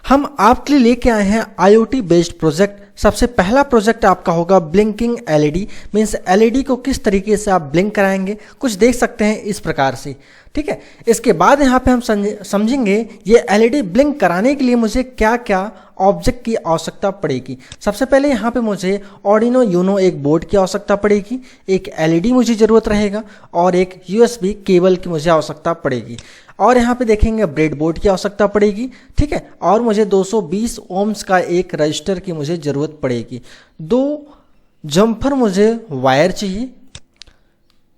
हम आपके लिए लेके आए हैं IoT बेस्ड प्रोजेक्ट। सबसे पहला प्रोजेक्ट आपका होगा ब्लिंकिंग एलईडी। मीन्स एलईडी को किस तरीके से आप ब्लिंक कराएंगे, कुछ देख सकते हैं इस प्रकार से। ठीक है, इसके बाद यहाँ पे हम समझेंगे ये एलईडी ब्लिंक कराने के लिए मुझे क्या क्या ऑब्जेक्ट की आवश्यकता पड़ेगी। सबसे पहले यहाँ पे मुझे आर्डिनो यूनो एक बोर्ड की आवश्यकता पड़ेगी, एक एलईडी मुझे ज़रूरत रहेगा और एक USB केबल की मुझे आवश्यकता पड़ेगी। और यहाँ पे देखेंगे ब्रेडबोर्ड की आवश्यकता पड़ेगी। ठीक है, और मुझे 220 ओम्स का एक रजिस्टर की मुझे ज़रूरत पड़ेगी। 2 जम्पर मुझे वायर चाहिए।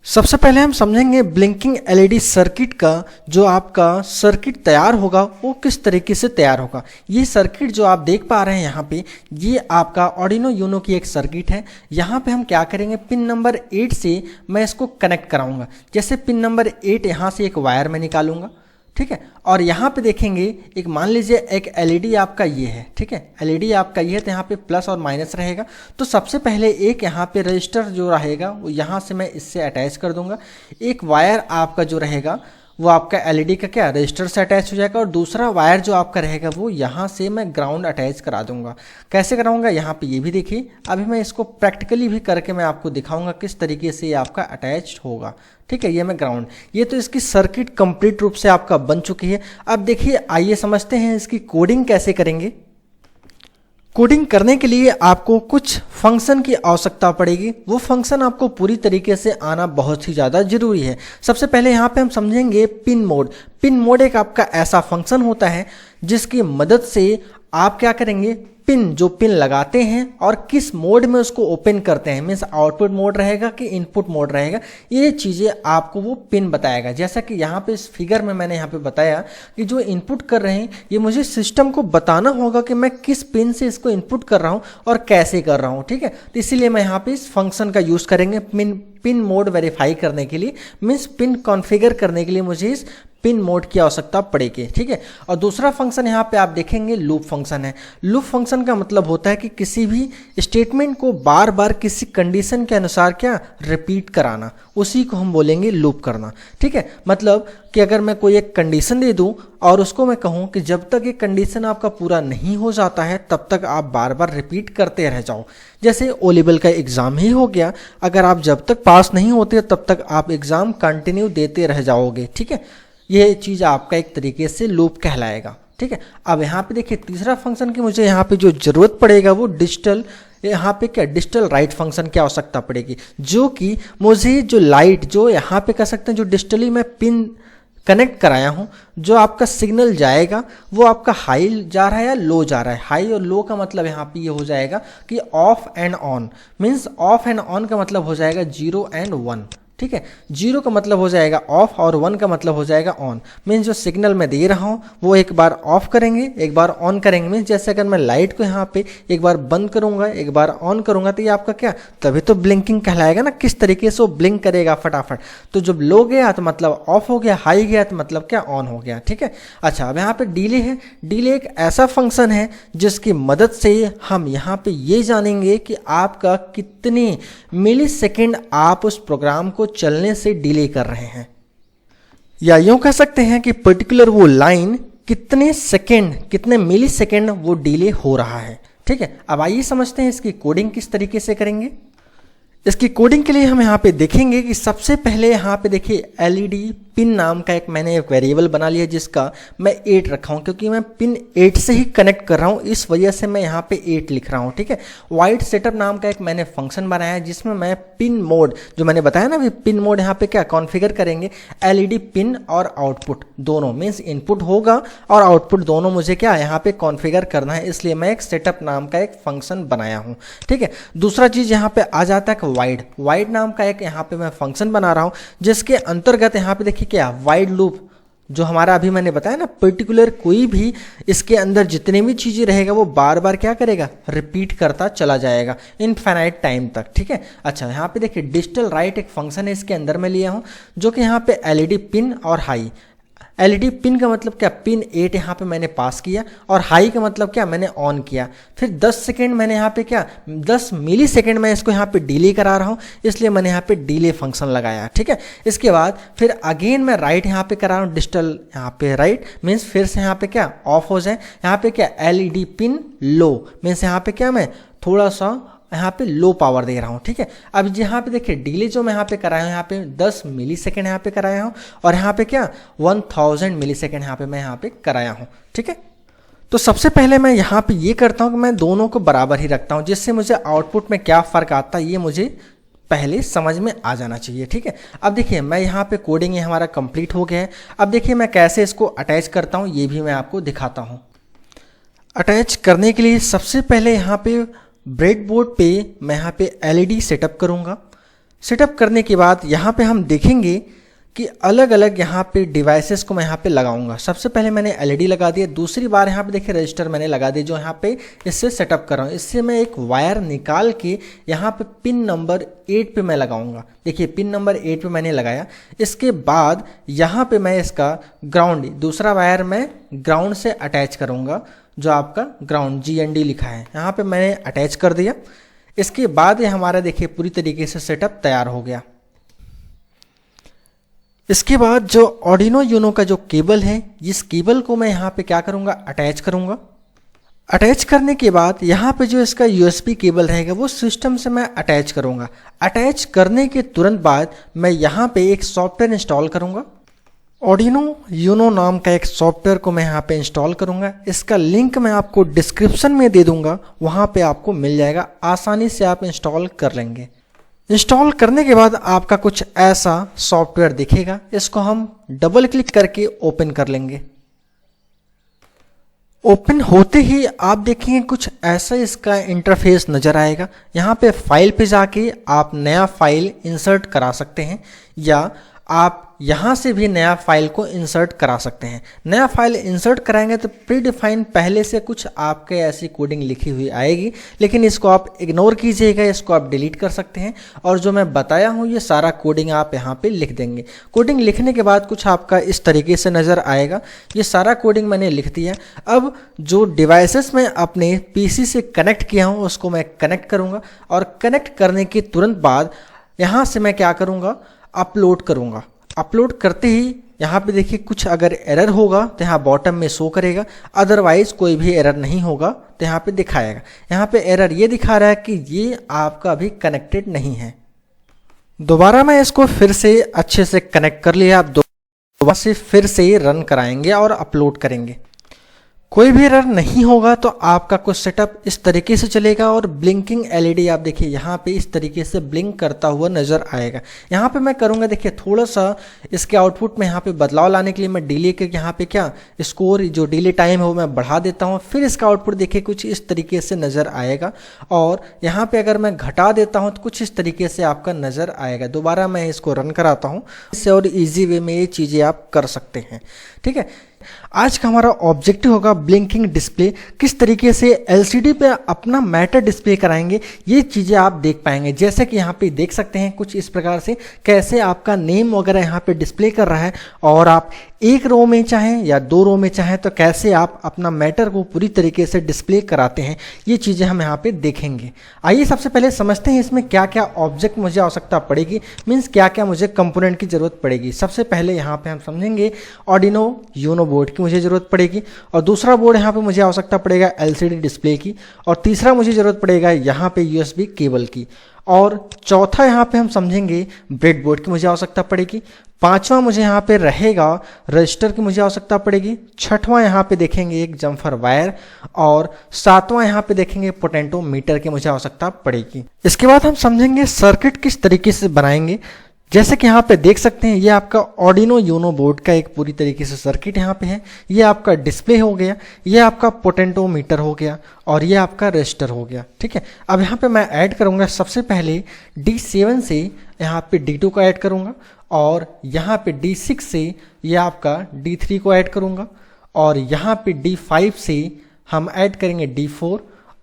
सबसे पहले हम समझेंगे ब्लिंकिंग एलईडी सर्किट का। जो आपका सर्किट तैयार होगा वो किस तरीके से तैयार होगा। ये सर्किट जो आप देख पा रहे हैं यहाँ पे, ये आपका आर्डिनो यूनो की एक सर्किट है। यहाँ पे हम क्या करेंगे, पिन नंबर 8 से मैं इसको कनेक्ट कराऊंगा। जैसे पिन नंबर 8 यहाँ से एक वायर मैं निकालूंगा। ठीक है, और यहाँ पे देखेंगे एक मान लीजिए एक एलईडी आपका ये है। ठीक है, एलईडी आपका ये है, तो यहाँ पे प्लस और माइनस रहेगा। तो सबसे पहले एक यहाँ पे रजिस्टर जो रहेगा वो यहाँ से मैं इससे अटैच कर दूंगा। एक वायर आपका जो रहेगा वो आपका एलईडी का क्या रजिस्टर से अटैच हो जाएगा, और दूसरा वायर जो आपका रहेगा वो यहाँ से मैं ग्राउंड अटैच करा दूंगा। कैसे कराऊंगा, यहाँ पे ये भी देखिए। अभी मैं इसको प्रैक्टिकली भी करके मैं आपको दिखाऊंगा किस तरीके से ये आपका अटैच होगा। ठीक है, ये मैं ग्राउंड, ये तो इसकी सर्किट कंप्लीट रूप से आपका बन चुकी है। अब देखिए, आइए समझते हैं इसकी कोडिंग कैसे करेंगे। कोडिंग करने के लिए आपको कुछ फंक्शन की आवश्यकता पड़ेगी। वो फंक्शन आपको पूरी तरीके से आना बहुत ही ज़्यादा जरूरी है। सबसे पहले यहाँ पे हम समझेंगे पिन मोड। पिन मोड एक आपका ऐसा फंक्शन होता है जिसकी मदद से आप क्या करेंगे, पिन जो पिन लगाते हैं और किस मोड में उसको ओपन करते हैं। मीन्स आउटपुट मोड रहेगा कि इनपुट मोड रहेगा, ये चीज़ें आपको वो पिन बताएगा। जैसा कि यहाँ पे इस फिगर में मैंने यहाँ पे बताया कि जो इनपुट कर रहे हैं ये मुझे सिस्टम को बताना होगा कि मैं किस पिन से इसको इनपुट कर रहा हूँ और कैसे कर रहा हूँ। ठीक है, तो इसीलिए मैं यहाँ पे इस फंक्शन का यूज़ करेंगे पिन मोड वेरीफाई करने के लिए। मीन्स पिन कॉन्फ़िगर करने के लिए मुझे इस पिन मोड की आवश्यकता पड़ेगी। ठीक है, और दूसरा फंक्शन यहाँ पे आप देखेंगे लूप फंक्शन है। लूप फंक्शन का मतलब होता है कि किसी भी स्टेटमेंट को बार बार किसी कंडीशन के अनुसार क्या रिपीट कराना, उसी को हम बोलेंगे लूप करना। ठीक है, मतलब कि अगर मैं कोई एक कंडीशन दे दूं और उसको मैं कहूं कि जब तक ये कंडीशन आपका पूरा नहीं हो जाता है तब तक आप बार बार रिपीट करते रह जाओ। जैसे ओ लेवल का एग्ज़ाम ही हो गया, अगर आप जब तक पास नहीं होते तब तक आप एग्ज़ाम कंटिन्यू देते रह जाओगे। ठीक है, ये चीज़ आपका एक तरीके से लूप कहलाएगा। ठीक है, अब यहाँ पे देखिए तीसरा फंक्शन की मुझे यहाँ पे जो ज़रूरत पड़ेगा वो डिजिटल, यहाँ पे क्या डिजिटल राइट फंक्शन की आवश्यकता पड़ेगी। जो कि मुझे जो लाइट जो यहाँ पे कह सकते हैं जो डिजिटली मैं पिन कनेक्ट कराया हूँ, जो आपका सिग्नल जाएगा वो आपका हाई जा रहा है या लो जा रहा है। हाई और लो का मतलब यहाँ पे ये हो जाएगा कि of and on. Means of and on का मतलब हो जाएगा 0 and 1। ठीक है, 0 का मतलब हो जाएगा ऑफ और 1 का मतलब हो जाएगा ऑन। मीन्स जो सिग्नल मैं दे रहा हूँ वो एक बार ऑफ करेंगे एक बार ऑन करेंगे। मीन्स जैसे अगर मैं लाइट को यहाँ पे एक बार बंद करूँगा एक बार ऑन करूँगा तो ये आपका क्या, तभी तो ब्लिंकिंग कहलाएगा ना, किस तरीके से वो ब्लिंक करेगा फटाफट। तो जब लो गया तो मतलब ऑफ हो गया, हाई गया तो मतलब क्या ऑन हो गया। ठीक है, अच्छा अब यहाँ पे डिले है। डिले एक ऐसा फंक्शन है जिसकी मदद से हम यहाँ पे ये जानेंगे कि आपका कितने मिली सेकेंड आप उस प्रोग्राम को चलने से डिले कर रहे हैं, या यूं कह सकते हैं कि पर्टिकुलर वो लाइन कितने सेकेंड कितने मिली सेकेंड वो डिले हो रहा है। ठीक है, अब आइए समझते हैं इसकी कोडिंग किस तरीके से करेंगे। इसकी कोडिंग के लिए हम यहाँ पे देखेंगे कि सबसे पहले यहाँ पे देखिए एलईडी पिन नाम का एक मैंने एक वेरिएबल बना लिया जिसका मैं 8 रखा हूँ, क्योंकि मैं पिन 8 से ही कनेक्ट कर रहा हूँ, इस वजह से मैं यहाँ पे 8 लिख रहा हूँ। ठीक है, वाइड सेटअप नाम का एक मैंने फंक्शन बनाया है जिसमें मैं पिन मोड जो मैंने बताया ना, भी पिन मोड यहाँ पे क्या कॉन्फ़िगर करेंगे, एलईडी पिन और आउटपुट दोनों। मीन्स इनपुट होगा और आउटपुट दोनों मुझे क्या यहाँ पे कॉन्फ़िगर करना है, इसलिए मैं एक सेटअप नाम का एक फंक्शन बनाया हूँ। ठीक है, दूसरा चीज़ यहाँ पे आ जाता है वाइड नाम का एक यहाँ पे मैं फंक्शन बना रहा हूँ जिसके अंतर्गत यहाँ पे देखिए क्या वाइड लूप जो हमारा अभी मैंने बताया ना, पर्टिकुलर कोई भी इसके अंदर जितने भी चीज़ें रहेगा वो बार बार क्या करेगा, रिपीट करता चला जाएगा इनफाइनाइट टाइम तक। ठीक है, अच्छा यहाँ पे देखिए डिजिटल राइट एक फंक्शन है इसके अंदर मैं लिया हूँ जो कि यहाँ पे एलईडी पिन और हाई एलईडी पिन का मतलब क्या, पिन 8 यहाँ पे मैंने पास किया, और हाई का मतलब क्या, मैंने ऑन किया। फिर 10 सेकेंड मैंने यहाँ पे क्या, 10 मिली सेकेंड मैं इसको यहाँ पे डिले करा रहा हूँ, इसलिए मैंने यहाँ पे डिले फंक्शन लगाया। ठीक है, इसके बाद फिर अगेन मैं राइट यहाँ पे करा रहा हूँ, डिजिटल यहाँ पे राइट मीन्स फिर से यहाँ पे क्या ऑफ हो जाए। यहाँ पे क्या एलईडी पिन लो मीन्स यहाँ पे क्या मैं थोड़ा सा यहाँ पे लो पावर दे रहा हूँ। ठीक है, अब यहाँ पे देखिए डिले जो मैं यहाँ पे कराया हूँ, यहाँ पे 10 मिली सेकेंड यहाँ पे कराया हूँ, और यहाँ पे क्या 1000 मिली सेकेंड यहाँ पे मैं यहाँ पे कराया हूँ। ठीक है, तो सबसे पहले मैं यहाँ पे ये करता हूँ कि मैं दोनों को बराबर ही रखता हूँ, जिससे मुझे आउटपुट में क्या फ़र्क आता है ये मुझे पहले समझ में आ जाना चाहिए। ठीक है, अब देखिए मैं यहाँ पे कोडिंग ये हमारा कंप्लीट हो गया है। अब देखिए मैं कैसे इसको अटैच करता हूँ ये भी मैं आपको दिखाता हूँ। अटैच करने के लिए सबसे पहले यहाँ पे ब्रेडबोर्ड पे मैं यहाँ पे एलईडी सेटअप करूँगा। सेटअप करने के बाद यहाँ पे हम देखेंगे कि अलग अलग यहाँ पे डिवाइसेस को मैं यहाँ पे लगाऊंगा। सबसे पहले मैंने एलईडी लगा दिया, दूसरी बार यहाँ पे देखिए रजिस्टर मैंने लगा दिया जो यहाँ पे इससे सेटअप कर रहा हूँ। इससे मैं एक वायर निकाल के यहाँ पे पिन नंबर 8 पे मैं लगाऊंगा। देखिए पिन नंबर 8 पे मैंने लगाया। इसके बाद यहाँ पे मैं इसका ग्राउंड, दूसरा वायर मैं ग्राउंड से अटैच करूँगा, जो आपका ग्राउंड GND लिखा है यहाँ पे मैंने अटैच कर दिया। इसके बाद ये हमारा देखिए पूरी तरीके से सेटअप तैयार हो गया। इसके बाद जो ऑर्डिनो यूनो का जो केबल है, इस केबल को मैं यहाँ पे क्या करूँगा, अटैच करूँगा। अटैच करने के बाद यहाँ पे जो इसका USB केबल रहेगा वो सिस्टम से मैं अटैच करूँगा। अटैच करने के तुरंत बाद मैं यहाँ पे एक सॉफ्टवेयर इंस्टॉल करूँगा। ऑर्डिनो यूनो नाम का एक सॉफ्टवेयर को मैं यहाँ पे इंस्टॉल करूँगा। इसका लिंक मैं आपको डिस्क्रिप्शन में दे दूँगा, वहाँ पे आपको मिल जाएगा, आसानी से आप इंस्टॉल कर लेंगे। इंस्टॉल करने के बाद आपका कुछ ऐसा सॉफ्टवेयर दिखेगा। इसको हम डबल क्लिक करके ओपन कर लेंगे। ओपन होते ही आप देखेंगे कुछ ऐसा इसका इंटरफेस नज़र आएगा। यहाँ पे फाइल पे जाके आप नया फाइल इंसर्ट करा सकते हैं, या आप यहाँ से भी नया फाइल को इंसर्ट करा सकते हैं। नया फाइल इंसर्ट कराएंगे तो प्री डिफाइन पहले से कुछ आपके ऐसी कोडिंग लिखी हुई आएगी, लेकिन इसको आप इग्नोर कीजिएगा, इसको आप डिलीट कर सकते हैं। और जो मैं बताया हूँ ये सारा कोडिंग आप यहाँ पे लिख देंगे। कोडिंग लिखने के बाद कुछ आपका इस तरीके से नज़र आएगा। ये सारा कोडिंग मैंने लिख दिया। अब जो डिवाइसेस मैं अपने PC से कनेक्ट किया हूँ उसको मैं कनेक्ट करूँगा, और कनेक्ट करने के तुरंत बाद यहाँ से मैं क्या करूँगा, अपलोड करूँगा। अपलोड करते ही यहाँ पे देखिए कुछ अगर एरर होगा तो यहाँ बॉटम में शो करेगा, अदरवाइज कोई भी एरर नहीं होगा तो यहाँ पे दिखाएगा। यहाँ पे एरर ये दिखा रहा है कि ये आपका अभी कनेक्टेड नहीं है। दोबारा मैं इसको फिर से अच्छे से कनेक्ट कर लिया। आप दोबारा से फिर से रन कराएंगे और अपलोड करेंगे, कोई भी एरर नहीं होगा तो आपका कुछ सेटअप इस तरीके से चलेगा। और ब्लिंकिंग एलईडी आप देखिए यहाँ पे इस तरीके से ब्लिंक करता हुआ नज़र आएगा। यहाँ पे मैं करूँगा देखिए थोड़ा सा इसके आउटपुट में यहाँ पे बदलाव लाने के लिए मैं डिले के यहाँ पे क्या स्कोर जो डिले टाइम है वो मैं बढ़ा देता हूँ। फिर इसका आउटपुट देखिए कुछ इस तरीके से नज़र आएगा, और यहाँ पे अगर मैं घटा देता हूँ तो कुछ इस तरीके से आपका नज़र आएगा। दोबारा मैं इसको रन कराता हूँ, इससे और ईजी वे में ये चीज़ें आप कर सकते हैं। ठीक है, आज का हमारा ऑब्जेक्टिव होगा ब्लिंकिंग डिस्प्ले। किस तरीके से एलसीडी पे अपना मैटर डिस्प्ले कराएंगे ये चीज़ें आप देख पाएंगे। जैसे कि यहाँ पे देख सकते हैं कुछ इस प्रकार से कैसे आपका नेम वगैरह यहाँ पे डिस्प्ले कर रहा है, और आप एक रो में चाहें या 2 रो में चाहें तो कैसे आप अपना मैटर को पूरी तरीके से डिस्प्ले कराते हैं, ये चीज़ें हम यहाँ पे देखेंगे। आइए सबसे पहले समझते हैं इसमें क्या क्या ऑब्जेक्ट मुझे आवश्यकता पड़ेगी, मीन्स क्या क्या मुझे कंपोनेंट की ज़रूरत पड़ेगी। सबसे पहले यहाँ पे हम समझेंगे ऑर्डिनो यूनो बोर्ड की मुझे ज़रूरत पड़ेगी, और दूसरा बोर्ड यहाँ पे मुझे आवश्यकता पड़ेगा एलसीडी डिस्प्ले की, और तीसरा मुझे ज़रूरत पड़ेगा यहाँ पे यूएसबी केबल की, और चौथा यहाँ पे हम समझेंगे ब्रेडबोर्ड की मुझे आवश्यकता पड़ेगी। पांचवा मुझे यहाँ पे रहेगा रजिस्टर की मुझे आवश्यकता पड़ेगी। छठवां यहाँ पे देखेंगे एक जम्फर वायर, और सातवां यहाँ पे देखेंगे पोटेंटोमीटर की मुझे आवश्यकता पड़ेगी। इसके बाद हम समझेंगे सर्किट किस तरीके से बनाएंगे। जैसे कि यहाँ पे देख सकते हैं ये आपका ऑर्डिनो यूनो बोर्ड का एक पूरी तरीके से सर्किट यहाँ पे है। ये आपका डिस्प्ले हो गया, ये आपका पोटेंटोमीटर हो गया, और ये आपका रजिस्टर हो गया। ठीक है, अब यहाँ पे मैं ऐड करूँगा सबसे पहले D7 से यहाँ पे D2 को ऐड करूँगा, और यहाँ पे D6 से ये आपका D3 को ऐड करूँगा, और यहाँ पे D5 से हम ऐड करेंगे D4,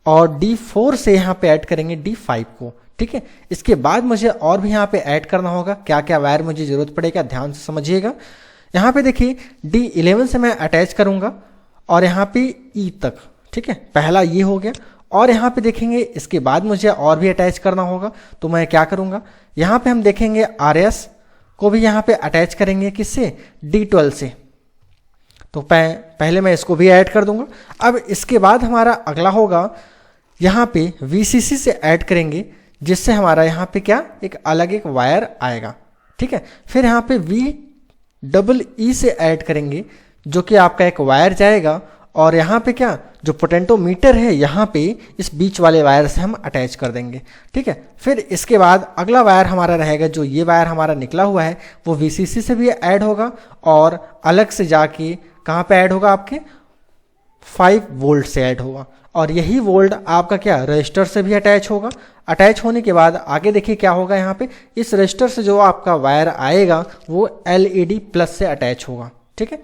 और D4 से यहाँ पे ऐड करेंगे D5 को। ठीक है, इसके बाद मुझे और भी यहाँ पे ऐड करना होगा। क्या क्या वायर मुझे ज़रूरत पड़ेगा ध्यान से समझिएगा। यहाँ पे देखिए D11 से मैं अटैच करूँगा और यहाँ पे E तक, ठीक है, पहला ये हो गया। और यहाँ पे देखेंगे इसके बाद मुझे और भी अटैच करना होगा, तो मैं क्या करूँगा, यहाँ पे हम देखेंगे RS को भी यहाँ पे अटैच करेंगे, किससे, D12 से। तो पहले मैं इसको भी ऐड कर दूंगा। अब इसके बाद हमारा अगला होगा, यहाँ पे VCC से ऐड करेंगे, जिससे हमारा यहाँ पे क्या, एक अलग एक वायर आएगा, ठीक है। फिर यहाँ पे VEE से ऐड करेंगे, जो कि आपका एक वायर जाएगा, और यहाँ पे क्या, जो पोटेंटोमीटर है यहाँ पे इस बीच वाले वायर से हम अटैच कर देंगे, ठीक है। फिर इसके बाद अगला वायर हमारा रहेगा, जो ये वायर हमारा निकला हुआ है वो VCC से भी ऐड होगा, और अलग से जाके कहाँ पे ऐड होगा, आपके 5 वोल्ट से ऐड होगा। और यही वोल्ट आपका क्या, रजिस्टर से भी अटैच होगा। अटैच होने के बाद आगे देखिए क्या होगा, यहाँ पे इस रजिस्टर से जो आपका वायर आएगा वो LED प्लस से अटैच होगा, ठीक है।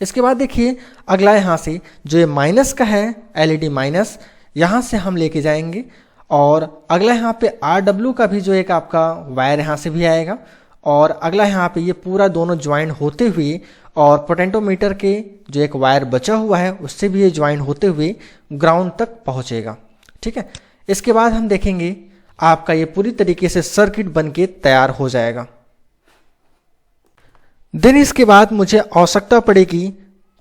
इसके बाद देखिए अगला यहाँ से जो ये माइनस का है, LED माइनस, यहाँ से हम लेके जाएंगे, और अगला यहाँ पे RW का भी जो एक आपका वायर यहाँ से भी आएगा, और अगला यहाँ पे ये पूरा दोनों ज्वाइन होते हुए, और पोटेंटोमीटर के जो एक वायर बचा हुआ है उससे भी ये ज्वाइन होते हुए ग्राउंड तक पहुँचेगा, ठीक है। इसके बाद हम देखेंगे आपका ये पूरी तरीके से सर्किट बनके तैयार हो जाएगा। देन इसके बाद मुझे आवश्यकता पड़ेगी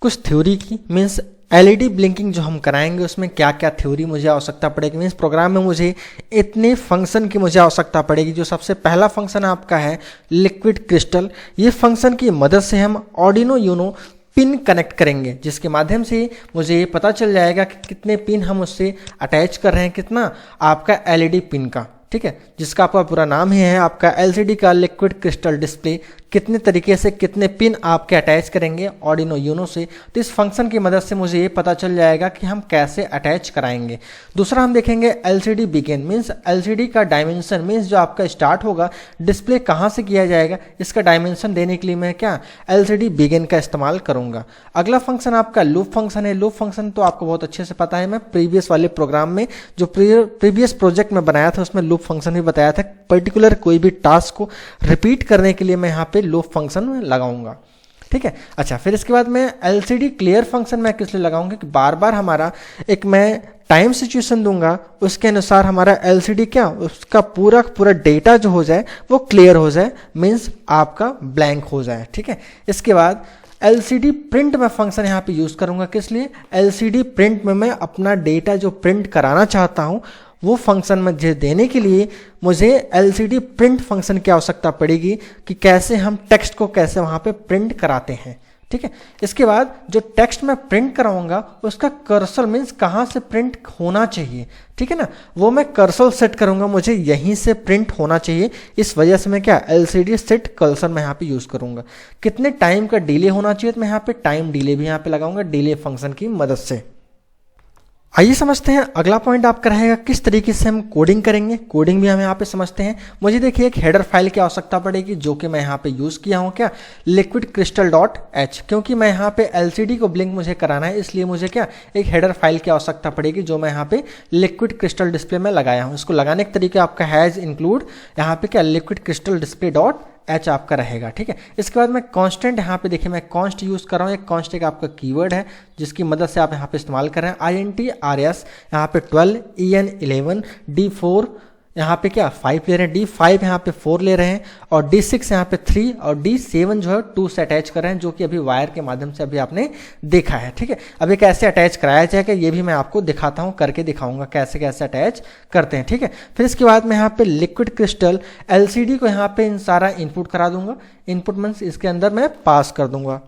कुछ थ्योरी की, मीन्स LED ब्लिंकिंग जो हम कराएंगे उसमें क्या क्या थ्योरी मुझे आवश्यकता पड़ेगी। मीन्स प्रोग्राम में मुझे इतने फंक्शन की मुझे आवश्यकता पड़ेगी। जो सबसे पहला फंक्शन आपका है लिक्विड क्रिस्टल, ये फंक्शन की मदद से हम आर्डिनो यूनो पिन कनेक्ट करेंगे, जिसके माध्यम से मुझे ये पता चल जाएगा कि कितने पिन हम उससे अटैच कर रहे हैं, कितना आपका LED पिन का, ठीक है, जिसका आपका पूरा नाम ही है आपका LCD का लिक्विड क्रिस्टल डिस्प्ले। कितने तरीके से कितने पिन आपके अटैच करेंगे आर्डिनो यूनो से, तो इस फंक्शन की मदद से मुझे ये पता चल जाएगा कि हम कैसे अटैच कराएंगे। दूसरा हम देखेंगे LCD बिगिन, मीन्स LCD का डायमेंशन, मीन्स जो आपका स्टार्ट होगा डिस्प्ले कहाँ से किया जाएगा, इसका डायमेंशन देने के लिए मैं क्या LCD बिगिन का इस्तेमाल करूँगा। अगला फंक्शन आपका लूप फंक्शन है। लूप फंक्शन तो आपको बहुत अच्छे से पता है, मैं प्रीवियस वाले प्रोग्राम में जो प्रीवियस प्रोजेक्ट में बनाया था उसमें लूप फंक्शन भी बताया था। पर्टिकुलर कोई भी टास्क को रिपीट करने के लिए मैं यहाँ पे लूप फंक्शन में लगाऊंगा, ठीक है। अच्छा, फिर इसके बाद मैं LCD क्लियर फंक्शन मैं किस लिए लगाऊंगा कि बार बार हमारा एक मैं टाइम सिचुएशन दूंगा, उसके अनुसार हमारा LCD क्या, उसका पूरा डेटा जो हो जाए वो क्लियर हो जाए, मीन्स आपका ब्लैंक हो जाए, ठीक है। इसके बाद LCD प्रिंट में फंक्शन यहाँ पे यूज करूंगा, किस लिए, LCD प्रिंट में मैं अपना डेटा जो प्रिंट कराना चाहता हूँ वो फंक्शन मुझे देने के लिए मुझे LCD प्रिंट फंक्शन की आवश्यकता पड़ेगी कि कैसे हम टेक्स्ट को कैसे वहाँ पे प्रिंट कराते हैं, ठीक है। इसके बाद जो टेक्स्ट मैं प्रिंट कराऊंगा उसका कर्सर, मीन्स कहाँ से प्रिंट होना चाहिए, ठीक है ना, वो मैं कर्सर सेट करूंगा, मुझे यहीं से प्रिंट होना चाहिए। इस वजह से मैं क्या LCD सेट कर्सर मैं यहाँ पे यूज करूंगा। कितने टाइम का डिले होना चाहिए, तो मैं यहाँ पे टाइम डिले भी यहाँ पे लगाऊंगा डिले फंक्शन की मदद से। आइए समझते हैं अगला पॉइंट आपका रहेगा किस तरीके से हम कोडिंग करेंगे। कोडिंग भी हम यहाँ पे समझते हैं। मुझे देखिए एक हेडर फाइल की आवश्यकता पड़ेगी, जो कि मैं यहाँ पे यूज़ किया हूँ क्या लिक्विड क्रिस्टल डॉट एच, क्योंकि मैं यहाँ पे LCD को ब्लिंक मुझे कराना है, इसलिए मुझे क्या एक हेडर फाइल की आवश्यकता पड़ेगी, जो मैं यहाँ पे लिक्विड क्रिस्टल डिस्प्ले में लगाया हूँ। इसको लगाने के तरीके आपका हैज इंक्लूड यहाँ पे क्या liquid crystal display dot H आपका रहेगा, ठीक है। इसके बाद मैं कांस्टेंट यहाँ पे देखिए मैं कांस्ट यूज़ कर रहा हूँ। एक कांस्ट एक आपका कीवर्ड है जिसकी मदद से आप यहाँ पे इस्तेमाल कर रहे हैं। INTRS यहाँ पे 12, EN 11, D4 यहाँ पे क्या 5 ले रहे हैं, D5 यहाँ पे 4 ले रहे हैं, और D6 यहाँ पे 3 और D7 जो है 2 से अटैच कर रहे हैं, जो कि अभी वायर के माध्यम से अभी आपने देखा है, ठीक है। अभी कैसे अटैच कराया जाएगा ये भी मैं आपको दिखाता हूँ, करके दिखाऊंगा कैसे कैसे अटैच करते हैं, ठीक है। फिर इसके बाद मैं यहाँ पे लिक्विड क्रिस्टल LCD को यहाँ पे इन सारा इनपुट करा दूंगा। इनपुट मीन्स इसके अंदर मैं पास कर दूंगा।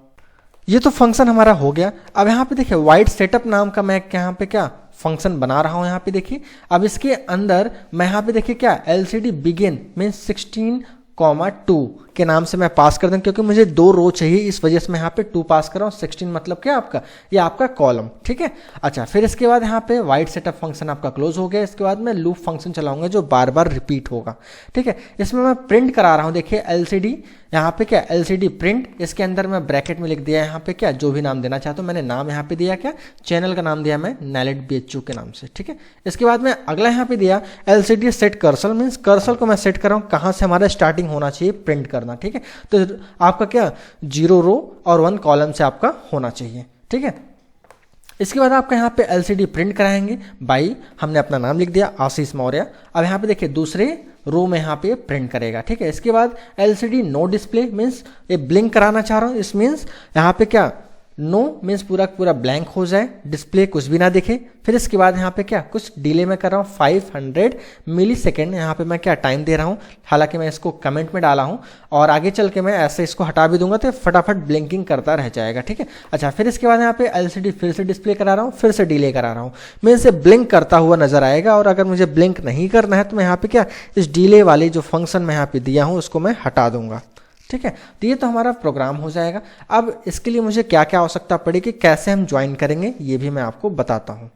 ये तो फंक्शन हमारा हो गया। अब यहाँ पे देखिए वाइड सेटअप नाम का मैं यहाँ पे क्या फंक्शन बना रहा हूँ। यहाँ पे देखिए अब इसके अंदर मैं यहाँ पे देखिए क्या LCD बिगिन मीन्स 16,2 के नाम से मैं पास कर दूँ, क्योंकि मुझे 2 रो चाहिए, इस वजह से मैं यहाँ पे 2 पास कर रहा हूँ। 16 मतलब क्या आपका ये आपका कॉलम, ठीक है। अच्छा, फिर इसके बाद यहाँ पे वाइड सेटअप फंक्शन आपका क्लोज हो गया। इसके बाद मैं लूप फंक्शन चलाऊंगा जो बार बार रिपीट होगा, ठीक है। इसमें मैं प्रिंट करा रहा हूँ, देखिए LCD यहाँ पे क्या LCD प्रिंट, इसके अंदर मैं ब्रैकेट में लिख दिया यहाँ पे क्या जो भी नाम देना चाहता हूँ, मैंने नाम यहाँ पे दिया क्या, चैनल का नाम दिया मैं नाइलेट BHU के नाम से, ठीक है। इसके बाद मैं अगला यहाँ पे दिया LCD set cursor, means cursor को मैं सेट कर रहा हूँ कहाँ से हमारा स्टार्टिंग होना चाहिए प्रिंट करना, ठीक है। तो आपका क्या 0 रो और 1 कॉलम से आपका होना चाहिए, ठीक है। इसके बाद आपका यहाँ पे LCD प्रिंट कराएंगे बाई, हमने अपना नाम लिख दिया आशीष मौर्य। अब यहाँ पे देखिए दूसरे रो में यहाँ पे प्रिंट करेगा, ठीक है। इसके बाद LCD नो डिस्प्ले, मीन्स ये ब्लिंक कराना चाह रहा हूँ, इस मीन्स यहाँ पे क्या नो मीन्स पूरा पूरा ब्लैंक हो जाए, डिस्प्ले कुछ भी ना दिखे। फिर इसके बाद यहाँ पे क्या कुछ डिले में कर रहा हूँ 500 मिली सेकेंड, यहाँ पे मैं क्या टाइम दे रहा हूँ, हालांकि मैं इसको कमेंट में डाला हूँ और आगे चल के मैं ऐसे इसको हटा भी दूंगा तो फटाफट ब्लिंकिंग करता रह जाएगा, ठीक है। अच्छा, फिर इसके बाद यहाँ पे LCD फिर से डिस्प्ले करा रहा हूँ, फिर से डिले करा रहा हूँ, मैं इसे ब्लिंक करता हुआ नजर आएगा। और अगर मुझे ब्लिंक नहीं करना है तो मैं यहाँ पे क्या इस डिले वाली जो फंक्शन मैं यहाँ पे दिया हूँ उसको मैं हटा दूंगा, ठीक है। तो ये तो हमारा प्रोग्राम हो जाएगा। अब इसके लिए मुझे क्या क्या आवश्यकता पड़ेगी, कैसे हम ज्वाइन करेंगे, ये भी मैं आपको बताता हूँ।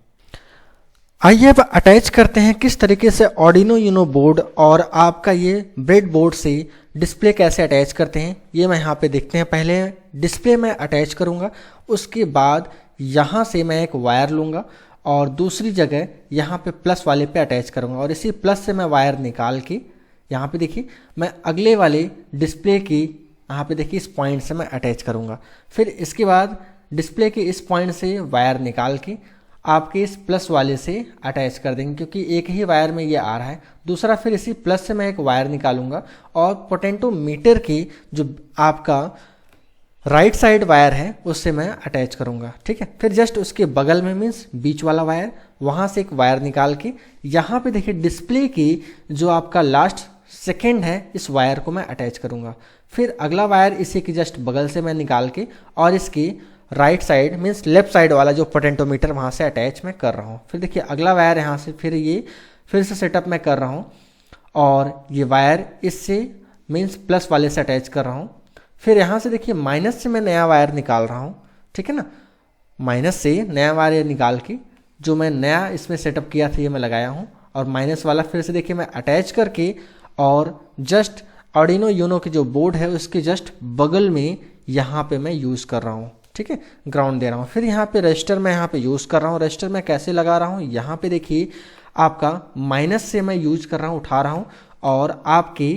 आइए अब अटैच करते हैं किस तरीके से Arduino Uno बोर्ड और आपका ये ब्रेड बोर्ड से डिस्प्ले कैसे अटैच करते हैं, ये मैं यहाँ पे देखते हैं। पहले डिस्प्ले में अटैच करूँगा, उसके बाद यहाँ से मैं एक वायर लूँगा और दूसरी जगह यहाँ पे प्लस वाले पे अटैच करूँगा और इसी प्लस से मैं वायर निकाल के यहाँ पे देखिए मैं अगले वाले डिस्प्ले की यहाँ पे देखिए इस पॉइंट से मैं अटैच करूँगा। फिर इसके बाद डिस्प्ले के इस पॉइंट से वायर निकाल के आपके इस प्लस वाले से अटैच कर देंगे, क्योंकि एक ही वायर में ये आ रहा है। दूसरा फिर इसी प्लस से मैं एक वायर निकालूंगा और पोटेंटोमीटर की जो आपका राइट साइड वायर है उससे मैं अटैच करूंगा, ठीक है। फिर जस्ट उसके बगल में मीन्स बीच वाला वायर, वहाँ से एक वायर निकाल के यहाँ पे देखिए डिस्प्ले की जो आपका लास्ट सेकेंड है इस वायर को मैं अटैच करूंगा। फिर अगला वायर इसी के जस्ट बगल से मैं निकाल के और इसकी right side means left side वाला जो पोटेंटोमीटर वहाँ से अटैच मैं कर रहा हूँ। फिर देखिए अगला वायर यहाँ से फिर से सेटअप मैं कर रहा हूँ और ये वायर इससे मीन्स प्लस वाले से अटैच कर रहा हूँ। फिर यहाँ से देखिए माइनस से मैं नया वायर निकाल रहा हूँ, ठीक है ना। माइनस से नया वायर निकाल के जो मैं नया इसमें सेटअप किया था ये मैं लगाया हूँ और माइनस वाला फिर से देखिए मैं अटैच करके और जस्ट Arduino Uno की जो बोर्ड है उसके जस्ट बगल में यहाँ पे मैं यूज़ कर रहा हूँ, ठीक है, ग्राउंड दे रहा हूँ। फिर यहाँ पे रजिस्टर मैं यहाँ पे यूज़ कर रहा हूँ। रजिस्टर मैं कैसे लगा रहा हूँ, यहाँ पे देखिए आपका माइनस से मैं यूज कर रहा हूँ, उठा रहा हूँ और आपके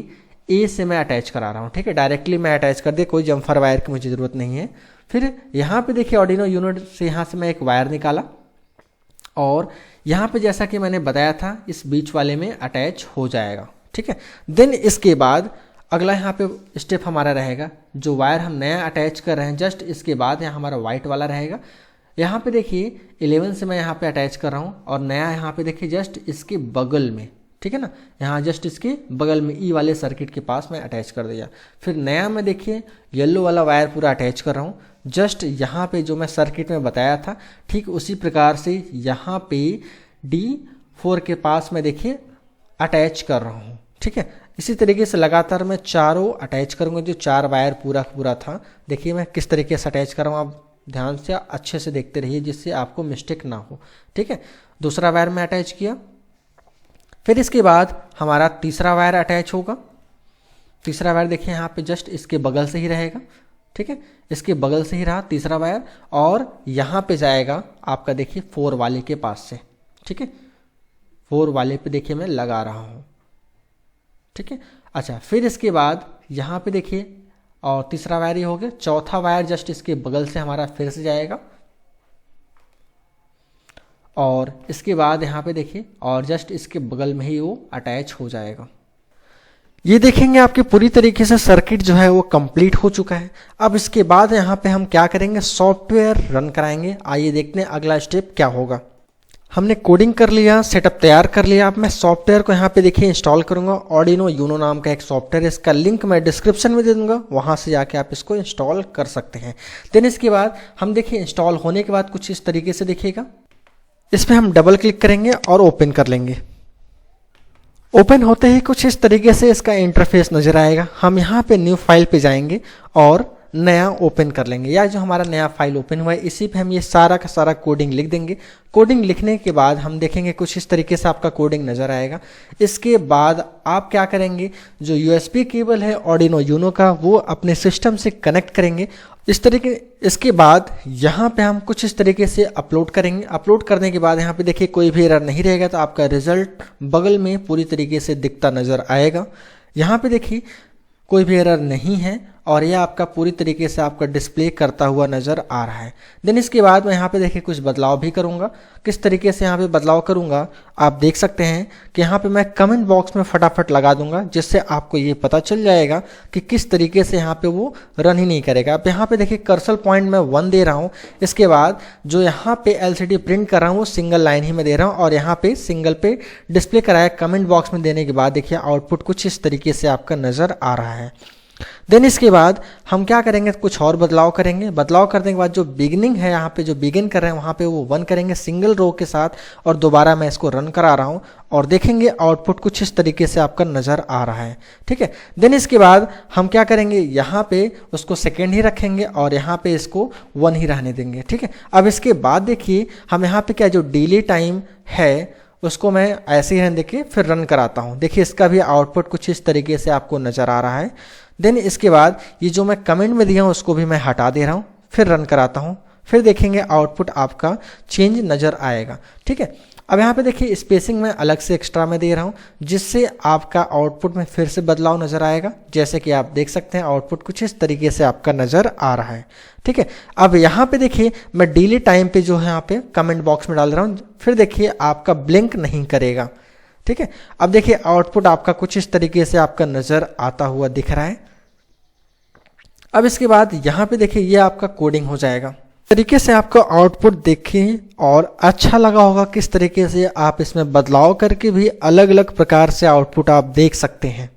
ए से मैं अटैच करा रहा हूँ, ठीक है। डायरेक्टली मैं अटैच कर दिया, कोई जम्फर वायर की मुझे ज़रूरत नहीं है। फिर यहाँ पे देखिए Arduino Uno से यहाँ से मैं एक वायर निकाला और यहाँ पे जैसा कि मैंने बताया था इस बीच वाले में अटैच हो जाएगा, ठीक है। देन इसके बाद अगला यहाँ पे स्टेप हमारा रहेगा, जो वायर हम नया अटैच कर रहे हैं जस्ट इसके बाद यहाँ हमारा वाइट वाला रहेगा। यहाँ पे देखिए 11 से मैं यहाँ पे अटैच कर रहा हूँ और नया यहाँ पे देखिए जस्ट इसके बगल में, ठीक है ना, यहाँ जस्ट इसके बगल में ई वाले सर्किट के पास मैं अटैच कर दिया। फिर नया मैं देखिए येलो वाला वायर पूरा अटैच कर रहा हूँ जस्ट यहाँ पे जो मैं सर्किट में बताया था, ठीक उसी प्रकार से यहाँ पे D4 के पास मैं देखिए अटैच कर रहा हूँ, ठीक है। इसी तरीके से लगातार मैं चारों अटैच करूँगा, जो 4 वायर पूरा था। देखिए मैं किस तरीके से अटैच कर रहा हूँ, आप ध्यान से अच्छे से देखते रहिए जिससे आपको मिस्टेक ना हो, ठीक है। दूसरा वायर मैं अटैच किया, फिर इसके बाद हमारा तीसरा वायर अटैच होगा। तीसरा वायर देखिए यहाँ पे जस्ट इसके बगल से ही रहेगा, ठीक है, इसके बगल से ही रहा तीसरा वायर और यहाँ पे जाएगा आपका देखिए 4 वाले के पास से, ठीक है। 4 वाले पे देखिए मैं लगा रहा हूँ, ठीक है। अच्छा, फिर इसके बाद यहाँ पे देखिए और तीसरा वायर ये हो गया। चौथा वायर जस्ट इसके बगल से हमारा फिर से जाएगा और इसके बाद यहाँ पे देखिए और जस्ट इसके बगल में ही वो अटैच हो जाएगा। ये देखेंगे आपके पूरी तरीके से सर्किट जो है वो कंप्लीट हो चुका है। अब इसके बाद यहाँ पे हम क्या करेंगे, सॉफ्टवेयर रन कराएंगे। आइए देखते हैं अगला स्टेप क्या होगा। हमने कोडिंग कर लिया, सेटअप तैयार कर लिया। अब मैं सॉफ्टवेयर को यहाँ पे देखिए इंस्टॉल करूँगा। Arduino Uno नाम का एक सॉफ्टवेयर है, इसका लिंक मैं डिस्क्रिप्शन में दे दूँगा, वहाँ से जाके आप इसको इंस्टॉल कर सकते हैं। देन इसके बाद हम देखिए इंस्टॉल होने के बाद कुछ इस तरीके से दिखेगा। इस पर हम डबल क्लिक करेंगे और ओपन कर लेंगे। ओपन होते ही कुछ इस तरीके से इसका इंटरफेस नजर आएगा। हम यहाँ पे न्यू फाइल पे जाएंगे और नया ओपन कर लेंगे, या जो हमारा नया फाइल ओपन हुआ है इसी पे हम ये सारा का सारा कोडिंग लिख देंगे। कोडिंग लिखने के बाद हम देखेंगे कुछ इस तरीके से आपका कोडिंग नज़र आएगा। इसके बाद आप क्या करेंगे, जो USB केबल है आर्डिनो यूनो का वो अपने सिस्टम से कनेक्ट करेंगे इस तरीके। इसके बाद यहाँ पे हम कुछ इस तरीके से अपलोड करेंगे। अपलोड करने के बाद यहाँ पे देखिए कोई भी एरर नहीं रहेगा, तो आपका रिजल्ट बगल में पूरी तरीके से दिखता नज़र आएगा। यहाँ पे देखिए कोई भी एरर नहीं है और यह आपका पूरी तरीके से आपका डिस्प्ले करता हुआ नज़र आ रहा है। देन इसके बाद मैं यहाँ पे देखिए कुछ बदलाव भी करूँगा। किस तरीके से यहाँ पे बदलाव करूँगा आप देख सकते हैं कि यहाँ पे मैं कमेंट बॉक्स में फटाफट लगा दूंगा, जिससे आपको ये पता चल जाएगा कि किस तरीके से यहाँ पे वो रन ही नहीं करेगा। अब यहाँ पे देखिए कर्सर पॉइंट मैं 1 दे रहा हूँ। इसके बाद जो यहाँ पे LCD प्रिंट कर रहा हूँ वो सिंगल लाइन ही में दे रहा हूँ और यहाँ पे सिंगल पे डिस्प्ले कराया। कमेंट बॉक्स में देने के बाद देखिए आउटपुट कुछ इस तरीके से आपका नज़र आ रहा है। देन इसके बाद हम क्या करेंगे, कुछ और बदलाव करेंगे। बदलाव करने के बाद जो बिगिनिंग है यहाँ पे जो बिगिन कर रहे हैं वहाँ पे वो 1 करेंगे सिंगल रो के साथ, और दोबारा मैं इसको रन करा रहा हूँ और देखेंगे आउटपुट कुछ इस तरीके से आपका नज़र आ रहा है। ठीक है, देन इसके बाद हम क्या करेंगे, यहाँ पे उसको सेकेंड ही रखेंगे और यहाँ पे इसको 1 ही रहने देंगे। ठीक है, अब इसके बाद देखिए हम यहाँ पे क्या जो डिले टाइम है उसको मैं ऐसे ही रहने देके फिर रन कराता हूँ। देखिए इसका भी आउटपुट कुछ इस तरीके से आपको नज़र आ रहा है। देन इसके बाद ये जो मैं कमेंट में दिया हूँ उसको भी मैं हटा दे रहा हूँ, फिर रन कराता हूँ, फिर देखेंगे आउटपुट आपका चेंज नज़र आएगा। ठीक है, अब यहाँ पे देखिए स्पेसिंग मैं अलग से एक्स्ट्रा में दे रहा हूँ, जिससे आपका आउटपुट में फिर से बदलाव नज़र आएगा। जैसे कि आप देख सकते हैं आउटपुट कुछ इस तरीके से आपका नज़र आ रहा है। ठीक है, अब यहाँ पे देखिए मैं डिले टाइम पे जो है यहाँ पे कमेंट बॉक्स में डाल रहा हूँ, फिर देखिए आपका ब्लिंक नहीं करेगा। ठीक है, अब देखिए आउटपुट आपका कुछ इस तरीके से आपका नज़र आता हुआ दिख रहा है। अब इसके बाद यहाँ पे देखिए ये आपका कोडिंग हो जाएगा। तरीके से आपका आउटपुट देखिए और अच्छा लगा होगा किस तरीके से आप इसमें बदलाव करके भी अलग अलग प्रकार से आउटपुट आप देख सकते हैं।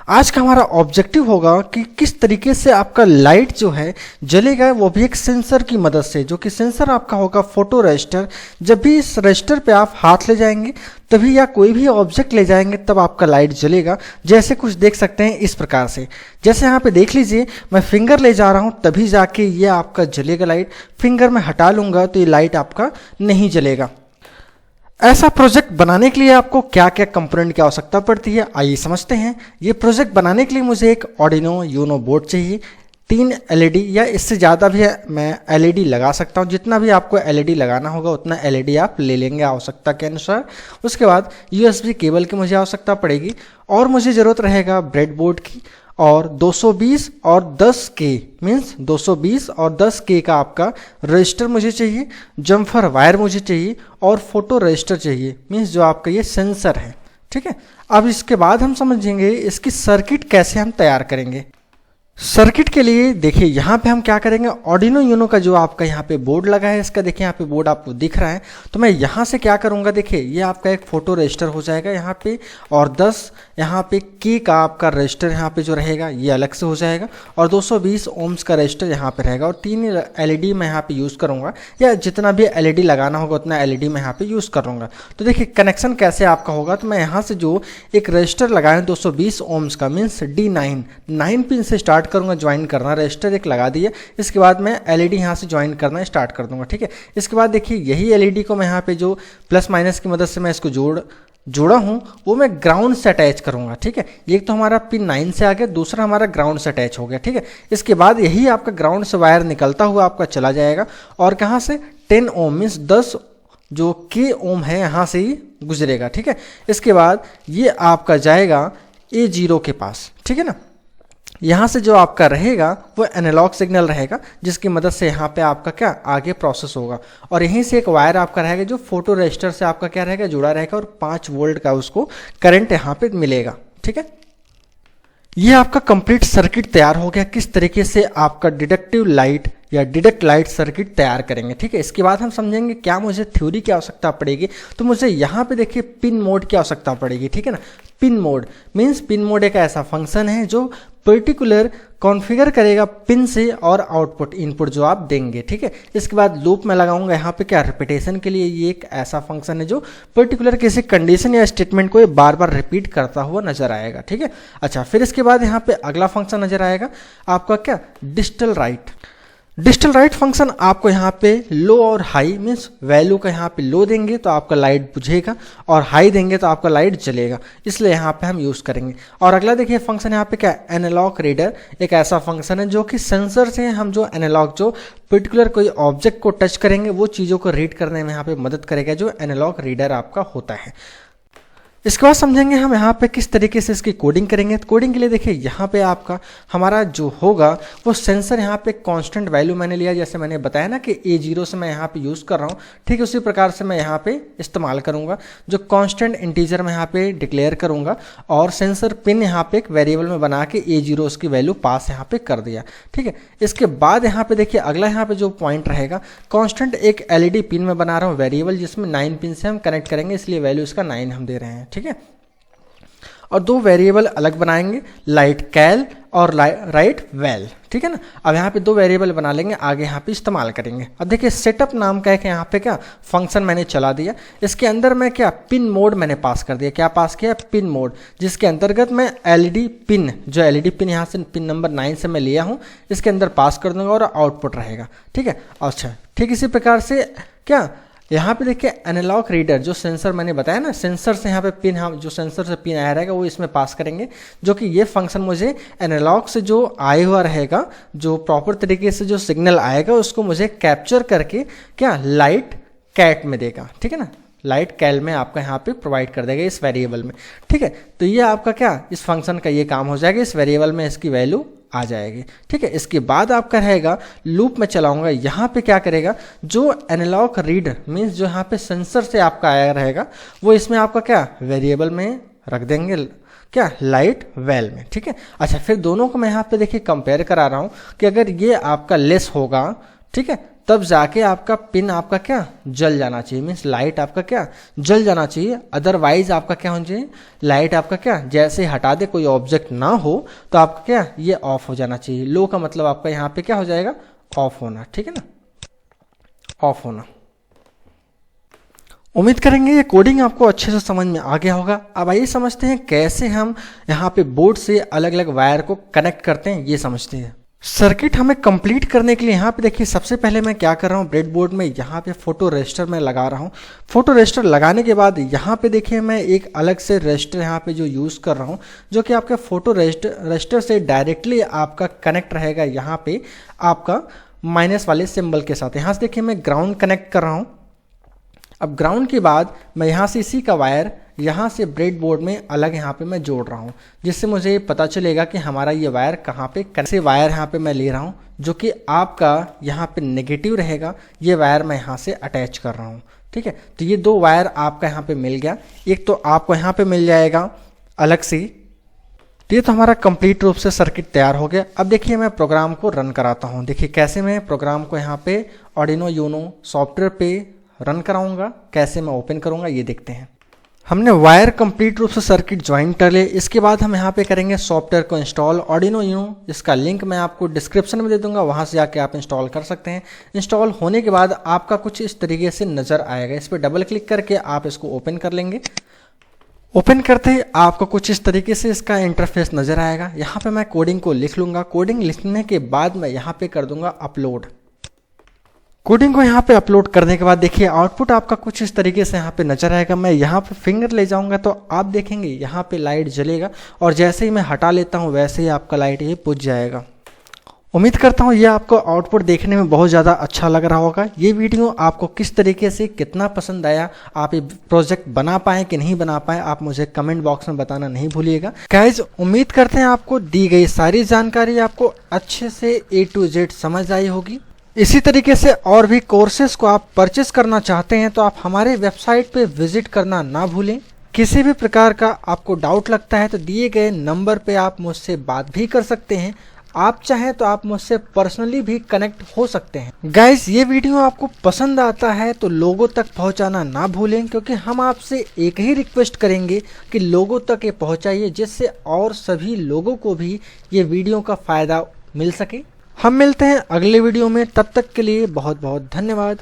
आज का हमारा ऑब्जेक्टिव होगा कि किस तरीके से आपका लाइट जो है जलेगा, वो भी एक सेंसर की मदद से, जो कि सेंसर आपका होगा फोटो रजिस्टर। जब भी इस रजिस्टर पे आप हाथ ले जाएंगे तभी या कोई भी ऑब्जेक्ट ले जाएंगे तब आपका लाइट जलेगा। जैसे कुछ देख सकते हैं इस प्रकार से, जैसे यहाँ पे देख लीजिए मैं फिंगर ले जा रहा हूँ तभी जाके ये आपका जलेगा लाइट। फिंगर में हटा लूँगा तो ये लाइट आपका नहीं जलेगा। ऐसा प्रोजेक्ट बनाने के लिए आपको क्या क्या कंपोनेंट की आवश्यकता पड़ती है, आइए समझते हैं। ये प्रोजेक्ट बनाने के लिए मुझे एक आर्डिनो यूनो बोर्ड चाहिए, 3 LED या इससे ज़्यादा भी मैं LED लगा सकता हूँ। जितना भी आपको LED लगाना होगा उतना LED आप ले लेंगे आवश्यकता के अनुसार। उसके बाद USB केबल की मुझे आवश्यकता पड़ेगी और मुझे ज़रूरत रहेगा ब्रेडबोर्ड की, और 220 और 10K मीन्स 220 और 10K का आपका रजिस्टर मुझे चाहिए, जम्फर वायर मुझे चाहिए और फोटो रजिस्टर चाहिए मीन्स जो आपका ये सेंसर है। ठीक है, अब इसके बाद हम समझेंगे इसकी सर्किट कैसे हम तैयार करेंगे। सर्किट के लिए देखिए यहाँ पे हम क्या करेंगे, आर्डिनो यूनो का जो आपका यहाँ पे बोर्ड लगा है, इसका देखिए यहाँ पे बोर्ड आपको दिख रहा है, तो मैं यहाँ से क्या करूँगा, देखिए ये आपका एक फोटो रजिस्टर हो जाएगा यहाँ पे, और 10 यहाँ पे की का आपका रजिस्टर यहाँ पे जो रहेगा ये अलग से हो जाएगा, और 220 ओम्स का रजिस्टर यहाँ पे रहेगा, और 3 LED मैं यहाँ पे यूज़ करूँगा, या जितना भी LED लगाना होगा उतना LED मैं यहाँ पे यूज़ करूँगा। तो देखिए कनेक्शन कैसे आपका होगा, तो मैं यहाँ से जो एक रजिस्टर लगाया 220 ओम्स का मीन्स D9 9 पिन से स्टार्ट करूंगा ज्वाइन करना। रजिस्टर एक लगा दिया, इसके बाद मैं LED यहाँ से ज्वाइन करना स्टार्ट कर दूंगा। ठीक है, इसके बाद देखिए यही LED को मैं यहाँ पे जो प्लस माइनस की मदद से मैं इसको जोड़ा हूँ वो मैं ग्राउंड से अटैच करूँगा। ठीक है, एक तो हमारा पिन 9 से आ गया, दूसरा हमारा ग्राउंड से अटैच हो गया। ठीक है, इसके बाद यही आपका ग्राउंड से वायर निकलता हुआ आपका चला जाएगा और कहाँ से 10 ओम मीन्स 10 जो K ओम है यहाँ से ही गुजरेगा। ठीक है, इसके बाद ये आपका जाएगा A0 के पास। ठीक है ना, यहाँ से जो आपका रहेगा वो एनालॉग सिग्नल रहेगा, जिसकी मदद से यहाँ पे आपका क्या आगे प्रोसेस होगा, और यहीं से एक वायर आपका रहेगा जो फोटो रजिस्टर से आपका क्या रहेगा जुड़ा रहेगा, और 5 वोल्ट का उसको करंट यहाँ पे मिलेगा। ठीक है, ये आपका कंप्लीट सर्किट तैयार हो गया। किस तरीके से आपका डिडक्टिव लाइट या डिडक्ट लाइट सर्किट तैयार करेंगे। ठीक है, इसके बाद हम समझेंगे क्या मुझे थ्योरी की आवश्यकता पड़ेगी, तो मुझे यहाँ पे देखिए पिन मोड की आवश्यकता पड़ेगी। ठीक है ना, pin mode means pin mode एक ऐसा फंक्शन है जो पर्टिकुलर कॉन्फ़िगर करेगा पिन से और आउटपुट इनपुट जो आप देंगे, ठीक है। इसके बाद लूप में लगाऊंगा यहाँ पे क्या रिपीटेशन के लिए, ये एक ऐसा फंक्शन है जो पर्टिकुलर किसी कंडीशन या स्टेटमेंट को ये बार बार रिपीट करता हुआ नजर आएगा, ठीक है। अच्छा, फिर इसके बाद यहाँ पे अगला फंक्शन नजर आएगा आपका क्या, digital right. Digital right function आपको यहाँ पे लो और हाई मीन्स वैल्यू का यहाँ पे लो देंगे तो आपका लाइट बुझेगा और हाई देंगे तो आपका लाइट जलेगा, इसलिए यहाँ पे हम यूज़ करेंगे। और अगला देखिए फंक्शन यहाँ पे क्या, एनालॉग रीडर। एक ऐसा फंक्शन है जो कि सेंसर से हम जो एनालॉग जो पर्टिकुलर कोई ऑब्जेक्ट को टच करेंगे वो चीज़ों को रीड करने में यहाँ पे मदद करेगा, जो एनालॉग रीडर आपका होता है। इसके बाद समझेंगे हम यहाँ पे किस तरीके से इसकी कोडिंग करेंगे। तो कोडिंग के लिए देखिए यहाँ पे आपका हमारा जो होगा वो सेंसर यहाँ पे कांस्टेंट वैल्यू मैंने लिया, जैसे मैंने बताया ना कि A0 से मैं यहाँ पे यूज़ कर रहा हूँ, ठीक उसी प्रकार से मैं यहाँ पे इस्तेमाल करूँगा, जो कांस्टेंट इंटीजर मैं यहाँ पे डिक्लेयर करूँगा और सेंसर पिन यहाँ पे एक वेरिएबल में बना के A0 उसकी वैल्यू पास यहाँ पे कर दिया, ठीक है। इसके बाद यहाँ पे देखिए अगला यहाँ पे जो पॉइंट रहेगा, कांस्टेंट एक LED पिन में बना रहा हूँ वेरिएबल जिसमें 9 पिन से हम कनेक्ट करेंगे, इसलिए वैल्यू इसका 9 हम दे रहे हैं, ठीक है। और दो वेरिएबल अलग बनाएंगे, लाइट कैल और राइट वैल, ठीक है ना। अब यहाँ पे दो वेरिएबल बना लेंगे, आगे यहाँ पे इस्तेमाल करेंगे। अब देखिए सेटअप नाम का एक यहाँ पे क्या फंक्शन मैंने चला दिया, इसके अंदर मैं क्या पिन मोड मैंने पास कर दिया। क्या पास किया, पिन मोड, जिसके अंतर्गत मैं LED पिन, जो LED पिन यहाँ से पिन नंबर 9 से मैं लिया हूँ, इसके अंदर पास कर दूंगा और आउटपुट रहेगा, ठीक है। अच्छा, ठीक इसी प्रकार से क्या यहाँ पे देखिए एनालॉग रीडर, जो सेंसर मैंने बताया ना, सेंसर से यहाँ पे पिन, हम जो सेंसर से पिन आया रहेगा वो इसमें पास करेंगे, जो कि ये फंक्शन मुझे एनालॉग से जो आया हुआ रहेगा, जो प्रॉपर तरीके से जो सिग्नल आएगा उसको मुझे कैप्चर करके क्या लाइट कैट में देगा, ठीक है ना, लाइट कैल में आपका यहाँ पे प्रोवाइड कर देगा इस वेरिएबल में, ठीक है। तो ये आपका क्या इस फंक्शन का ये काम हो जाएगा, इस वेरिएबल में इसकी वैल्यू आ जाएगी, ठीक है। इसके बाद आपका रहेगा लूप में चलाऊंगा, यहाँ पे क्या करेगा, जो एनालॉग रीडर मीन्स जो यहाँ पे सेंसर से आपका आया रहेगा वो इसमें आपका क्या वेरिएबल में रख देंगे, क्या लाइट वैल में, ठीक है। अच्छा, फिर दोनों को मैं यहाँ पे देखिए कंपेयर करा रहा हूँ कि अगर ये आपका लेस होगा, ठीक है, तब जाके आपका पिन आपका क्या जल जाना चाहिए, मीन्स लाइट आपका क्या जल जाना चाहिए, अदरवाइज आपका क्या होना चाहिए, लाइट आपका क्या जैसे हटा दे कोई ऑब्जेक्ट ना हो तो आपका क्या ये ऑफ हो जाना चाहिए। लो का मतलब आपका यहाँ पे क्या हो जाएगा, ऑफ होना, ठीक है ना, ऑफ होना। उम्मीद करेंगे ये कोडिंग आपको अच्छे से समझ में आ गया होगा। अब आइए समझते हैं कैसे हम यहाँ पे बोर्ड से अलग अलग वायर को कनेक्ट करते हैं, ये समझते हैं। सर्किट हमें कंप्लीट करने के लिए यहाँ पे देखिए सबसे पहले मैं क्या कर रहा हूँ, ब्रेडबोर्ड में यहाँ पे फोटो रजिस्टर में लगा रहा हूँ। फोटो रजिस्टर लगाने के बाद यहाँ पे देखिए मैं एक अलग से रजिस्टर यहाँ पे जो यूज़ कर रहा हूँ, जो कि आपके फोटो रजिस्टर से डायरेक्टली आपका कनेक्ट रहेगा यहाँ पे आपका माइनस वाले सिंबल के साथ। यहाँ से देखिए मैं ग्राउंड कनेक्ट कर रहा हूँ। अब ग्राउंड के बाद मैं यहाँ से इसी का वायर यहाँ से ब्रेडबोर्ड में अलग यहाँ पे मैं जोड़ रहा हूँ, जिससे मुझे पता चलेगा कि हमारा ये वायर कहाँ पे, कैसे वायर यहाँ पे मैं ले रहा हूँ, जो कि आपका यहाँ पे नेगेटिव रहेगा, ये वायर मैं यहाँ से अटैच कर रहा हूँ, ठीक है। तो ये दो वायर आपका यहाँ पे मिल गया, एक तो आपको यहाँ पे मिल जाएगा अलग से। तो ये तो हमारा कंप्लीट रूप से सर्किट तैयार हो गया। अब देखिए मैं प्रोग्राम को रन कराता हूँ। देखिए कैसे मैं प्रोग्राम को यहाँ पे आर्डिनो यूनो सॉफ्टवेयर पे रन कराऊंगा, कैसे मैं ओपन करूंगा ये देखते हैं। हमने वायर कंप्लीट रूप से सर्किट ज्वाइन कर ले। इसके बाद हम यहाँ पे करेंगे सॉफ्टवेयर को इंस्टॉल, आर्डिनो यूनो, इसका लिंक मैं आपको डिस्क्रिप्शन में दे दूंगा, वहाँ से जाके आप इंस्टॉल कर सकते हैं। इंस्टॉल होने के बाद आपका कुछ इस तरीके से नज़र आएगा, इस पर डबल क्लिक करके आप इसको ओपन कर लेंगे। ओपन करते ही आपको कुछ इस तरीके से इसका इंटरफेस नज़र आएगा। यहाँ पे मैं कोडिंग को लिख लूँगा। कोडिंग लिखने के बाद मैं यहाँ पे कर दूंगा अपलोड। कोडिंग को यहाँ पे अपलोड करने के बाद देखिए आउटपुट आपका कुछ इस तरीके से यहाँ पे नजर आएगा। मैं यहाँ पे फिंगर ले जाऊँगा तो आप देखेंगे यहाँ पे लाइट जलेगा, और जैसे ही मैं हटा लेता हूँ वैसे ही आपका लाइट ये बुझ जाएगा। उम्मीद करता हूँ ये आपको आउटपुट देखने में बहुत ज़्यादा अच्छा लग रहा होगा। ये वीडियो आपको किस तरीके से कितना पसंद आया, आप ये प्रोजेक्ट बना पाए कि नहीं बना पाए, आप मुझे कमेंट बॉक्स में बताना नहीं भूलिएगा। गाइज उम्मीद करते हैं आपको दी गई सारी जानकारी आपको अच्छे से A to Z समझ आई होगी। इसी तरीके से और भी कोर्सेज को आप परचेस करना चाहते हैं तो आप हमारे वेबसाइट पे विजिट करना ना भूलें। किसी भी प्रकार का आपको डाउट लगता है तो दिए गए नंबर पे आप मुझसे बात भी कर सकते हैं। आप चाहें तो आप मुझसे पर्सनली भी कनेक्ट हो सकते हैं। गाइस, ये वीडियो आपको पसंद आता है तो लोगों तक पहुंचाना ना भूलें, क्योंकि हम आपसे एक ही रिक्वेस्ट करेंगे कि लोगों तक ये पहुंचाइए, जिससे और सभी लोगों को भी ये वीडियो का फ़ायदा मिल सके। हम मिलते हैं अगले वीडियो में, तब तक के लिए बहुत बहुत धन्यवाद।